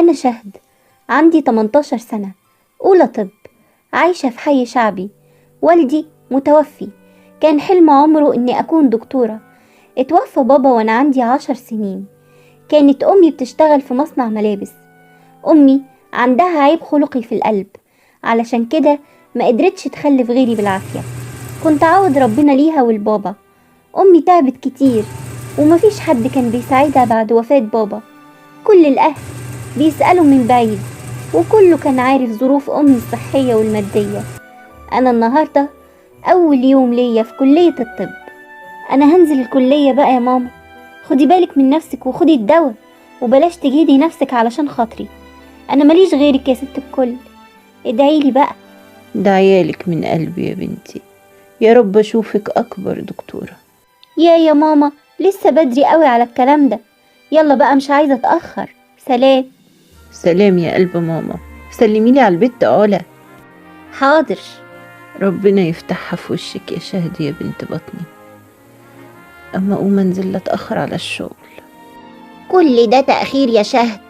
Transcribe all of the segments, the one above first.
أنا شهد، عندي 18 سنة، أولى طب، عايشة في حي شعبي. والدي متوفي، كان حلم عمره إني أكون دكتورة. اتوفى بابا وأنا عندي 10 سنين. كانت أمي بتشتغل في مصنع ملابس. أمي عندها عيب خلقي في القلب، علشان كده ما قدرتش تخلف غيري بالعافية. كنت عاود ربنا ليها والبابا. أمي تعبت كتير ومفيش حد كان بيساعدها بعد وفاة بابا. كل الأهل بيسألوا من بعيد، وكله كان عارف ظروف أمي الصحية والمادية. أنا النهاردة أول يوم ليا في كلية الطب. أنا هنزل الكلية بقى يا ماما، خدي بالك من نفسك وخدي الدواء، وبلاش تجيدي نفسك علشان خاطري. أنا ماليش غيرك يا ست الكل، ادعيلي بقى. دعيالك من قلبي يا بنتي، يا رب أشوفك أكبر دكتورة. يا ماما، لسه بدري قوي على الكلام ده. يلا بقى، مش عايزة أتأخر. سلام. سلام يا قلب ماما، سلميلي على البت علا. حاضر. ربنا يفتحها في وشك يا شهد يا بنت بطني. أما أقوم أنزل أتأخر على الشغل. كل ده تأخير يا شهد؟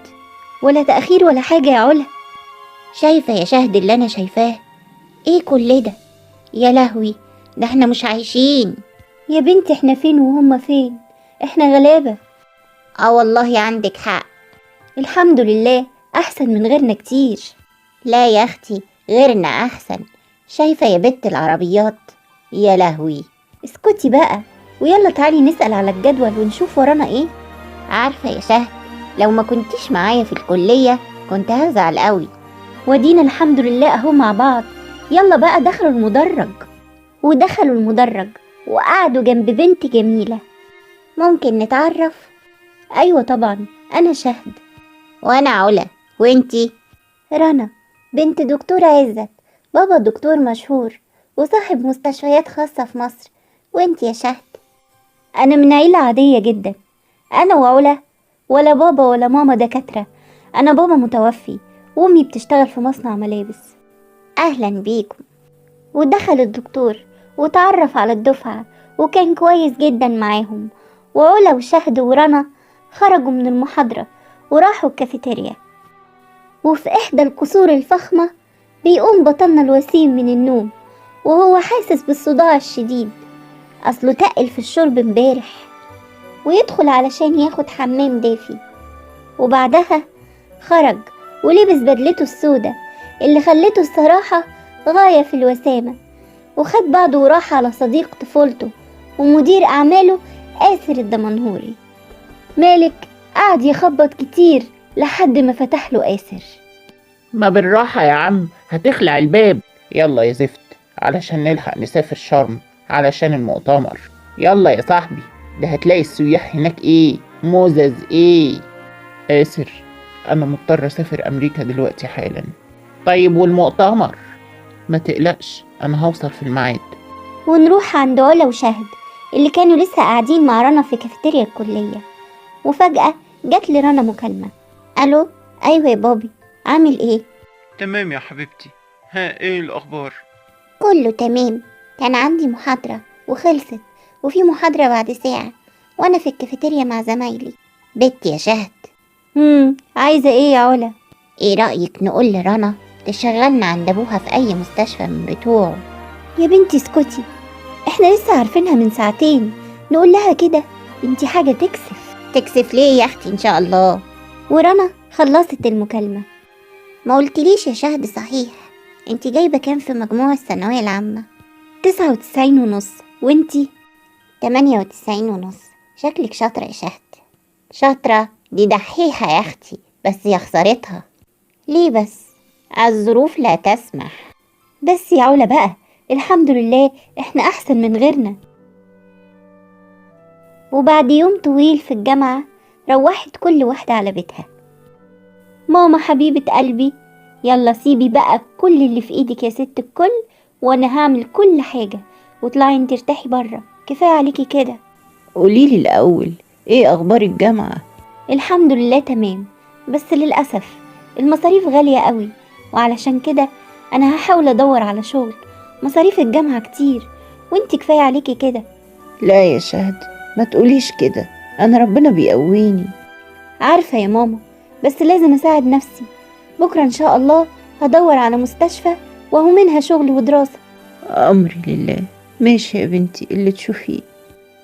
ولا تأخير ولا حاجة يا علا. شايفة يا شهد اللي أنا شايفاه؟ إيه كل ده؟ يا لهوي، ده احنا مش عايشين. يا بنتي احنا فين وهم فين؟ احنا غلابة. والله عندك حق. الحمد لله، أحسن من غيرنا كتير. لا يا أختي، غيرنا أحسن. شايفة يا بنت العربيات؟ يا لهوي. اسكتي بقى، ويلا تعالي نسأل على الجدول ونشوف ورانا ايه. عارفة يا شهد، لو ما كنتيش معايا في الكلية كنت هزعل قوي. ودينا الحمد لله اهو مع بعض. يلا بقى. دخلوا المدرج وقعدوا جنب بنت جميلة. ممكن نتعرف؟ ايوه طبعا، انا شهد. وانا علا. وانتي؟ رنا، بنت دكتور عزت. بابا دكتور مشهور وصاحب مستشفيات خاصة في مصر. وانتي يا شهد؟ انا من عيلة عادية جدا. انا وعلا ولا بابا ولا ماما دكاترة. انا بابا متوفي وامي بتشتغل في مصنع ملابس. اهلا بيكم. ودخل الدكتور وتعرف على الدفعة وكان كويس جدا معاهم. وعلا وشهد ورنا خرجوا من المحاضرة وراحوا الكافيتيريا. وفي إحدى القصور الفخمة بيقوم بطلنا الوسيم من النوم وهو حاسس بالصداع الشديد، أصله تقل في الشرب امبارح، ويدخل علشان ياخد حمام دافي. وبعدها خرج ولبس بدلته السودة اللي خلته الصراحة غاية في الوسامة، وخد بعضه وراح على صديق طفولته ومدير أعماله آسر الدمنهوري. مالك قعد يخبط كتير لحد ما فتح له آسر. ما بالراحة يا عم، هتخلع الباب. يلا يا زفت علشان نلحق نسافر شرم علشان المؤتمر. يلا يا صاحبي، ده هتلاقي السياح هناك ايه موزز ايه. آسر، انا مضطر اسافر امريكا دلوقتي حالا. طيب والمؤتمر؟ ما تقلقش، انا هوصل في الميعاد. ونروح عند علا وشهد اللي كانوا لسه قاعدين مع رنا في كافيتيريا الكلية. وفجأة جات لي رنا مكالمة. ألو، أيوة يا بابي، عامل إيه؟ تمام يا حبيبتي، ها ايه الأخبار؟ كله تمام. كان عندي محاضرة وخلصت، وفي محاضرة بعد ساعة، وأنا في الكافيتيريا مع زمايلي. بنت يا شهد. عايزة إيه يا علا؟ إيه رأيك نقول لرنا تشغلنا عند أبوها في أي مستشفى من بتوعه؟ يا بنتي اسكتي، إحنا لسه عارفينها من ساعتين، نقول لها كده؟ انتي حاجة تكسف. تكسف ليه يا أختي؟ إن شاء الله. ورنا خلصت المكالمة. ما قلتليش يا شهد صحيح، انتي جايبة كام في مجموع الثانوية العامة؟ 99.5. وانتي؟ 98.5. شكلك شاطرة يا شهد. شاطرة دي دحيحة يا أختي، بس يا خسارتها. ليه بس؟ الظروف لا تسمح. بس يا علا بقى، الحمد لله احنا أحسن من غيرنا. وبعد يوم طويل في الجامعة روحت كل واحدة على بيتها. ماما حبيبة قلبي، يلا سيبي بقى كل اللي في ايدك يا ست الكل، وانا هعمل كل حاجة، واطلعي انت ارتاحي برا، كفاية عليكي كده. قوليلي الأول، ايه أخبار الجامعة؟ الحمد لله تمام، بس للأسف المصاريف غالية قوي، وعلشان كده انا هحاول ادور على شغل. مصاريف الجامعة كتير، وانت كفاية عليكي كده. لا يا شهد، ما تقوليش كده، أنا ربنا بيقويني. عارفة يا ماما، بس لازم أساعد نفسي. بكرة إن شاء الله هدور على مستشفى وهو منها شغل ودراسة. أمري لله. ماشي يا بنتي، اللي تشوفيه.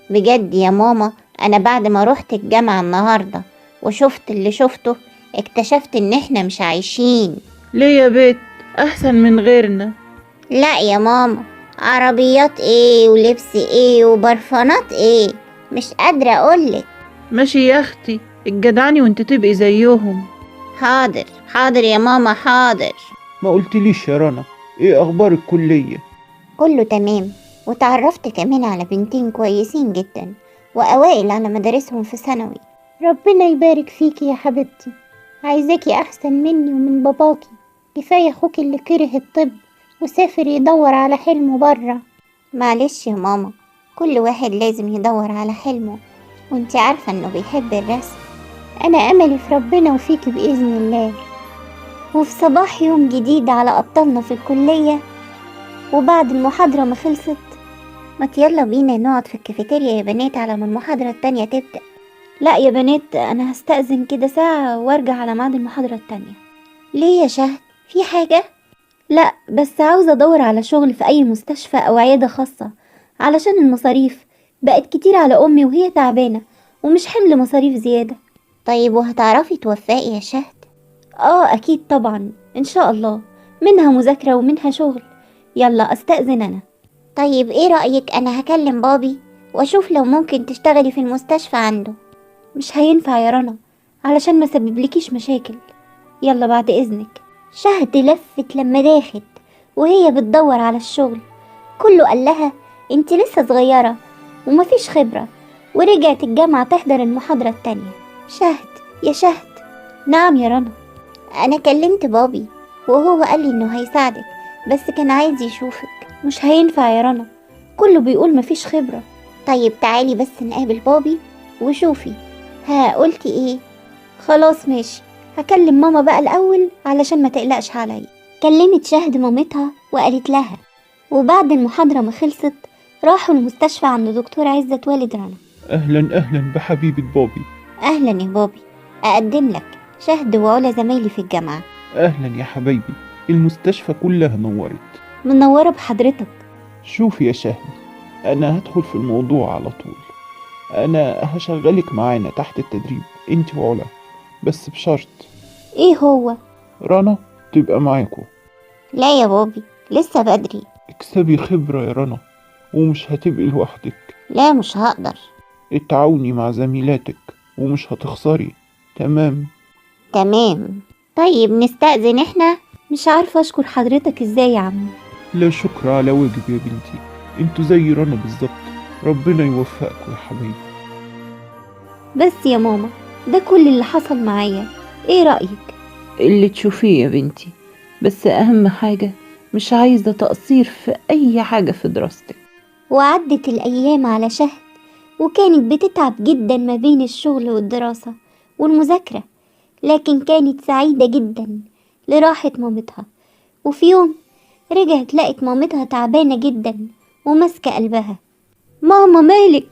بجد يا ماما، أنا بعد ما روحت الجامعة النهاردة وشفت اللي شفته اكتشفت إن إحنا مش عايشين. ليه يا بيت؟ أحسن من غيرنا. لا يا ماما، عربيات ايه ولبس ايه وبرفانات ايه، مش قادرة اقولك. ماشي يا أختي، الجدعني وانت تبقي زيهم. حاضر حاضر يا ماما، حاضر. ما قلتليش يا رنا، ايه اخبار الكلية؟ كله تمام، وتعرفت كمان على بنتين كويسين جدا وأوائل على مدارسهم في ثانوي. ربنا يبارك فيكي يا حبيبتي، عايزاكي أحسن مني ومن باباكي. كفاية أخوك اللي كره الطب وسافر يدور على حلمه برا. معلش يا ماما، كل واحد لازم يدور على حلمه، وانتي عارفة انه بيحب الرسم. أنا أملي في ربنا وفيكي بإذن الله. وفي صباح يوم جديد على أبطالنا في الكلية، وبعد المحاضرة ما خلصت، ما يلا بينا نقعد في الكافيتيريا يا بنات على ما المحاضرة التانية تبدأ. لا يا بنات، أنا هستأذن كده ساعة وارجع على ميعاد المحاضرة التانية. ليه يا شهد، في حاجة؟ لا، بس عاوزة أدور على شغل في أي مستشفى أو عيادة خاصة، علشان المصاريف بقت كتير على أمي وهي تعبانة ومش حمل مصاريف زيادة. طيب وهتعرفي توفقي يا شهد؟ أكيد طبعا، إن شاء الله، منها مذاكرة ومنها شغل. يلا أستأذن أنا. طيب ايه رأيك، انا هكلم بابي واشوف لو ممكن تشتغلي في المستشفى عنده. مش هينفع يا رنا، علشان ما سببلكيش مشاكل. يلا بعد إذنك. شهد لفت لما داخت وهي بتدور على الشغل، كله قال لها انت لسه صغيرة ومفيش خبرة، ورجعت الجامعة تحضر المحاضرة التانية. شهد يا شهد. نعم يا رنا. انا كلمت بابي وهو قال لي انه هيساعدك، بس كان عايز يشوفك. مش هينفع يا رنا، كله بيقول مفيش خبرة. طيب تعالي بس نقابل بابي وشوفي. قلتي ايه؟ خلاص ماشي، هكلم ماما بقى الأول علشان ما تقلقش عليا. كلمت شهد مامتها وقالت لها، وبعد المحاضرة ما خلصت راحوا المستشفى عند دكتور عزت والد رنا. اهلا اهلا بحبيبة بابي. اهلا يا بابي، اقدم لك شهد وعلا زمايلي في الجامعة. اهلا يا حبايبي، المستشفى كلها نورت. منورة بحضرتك. شوفي يا شهد، انا هدخل في الموضوع على طول. انا هشغلك معانا تحت التدريب انت وعلا، بس بشرط ايه هو؟ رنا تبقى معاكو. لا يا بابي، لسه بدري. اكسبي خبرة يا رنا، ومش هتبقي لوحدك. لا مش هقدر. اتعاوني مع زميلاتك ومش هتخسري. تمام؟ تمام. طيب نستأذن احنا. مش عارفة أشكر حضرتك ازاي يا عم. لا شكر على واجب يا بنتي، انتوا زي رنا بالظبط. ربنا يوفقكم يا حبايبي. بس يا ماما، ده كل اللي حصل معايا، ايه رأيك؟ اللي تشوفيه يا بنتي، بس أهم حاجة مش عايزة تقصير في أي حاجة في دراستك. وعدت الأيام على شهد، وكانت بتتعب جدا ما بين الشغل والدراسة والمذاكرة، لكن كانت سعيدة جدا لراحة مامتها. وفي يوم رجعت لقت مامتها تعبانة جدا وماسكة قلبها. ماما مالك؟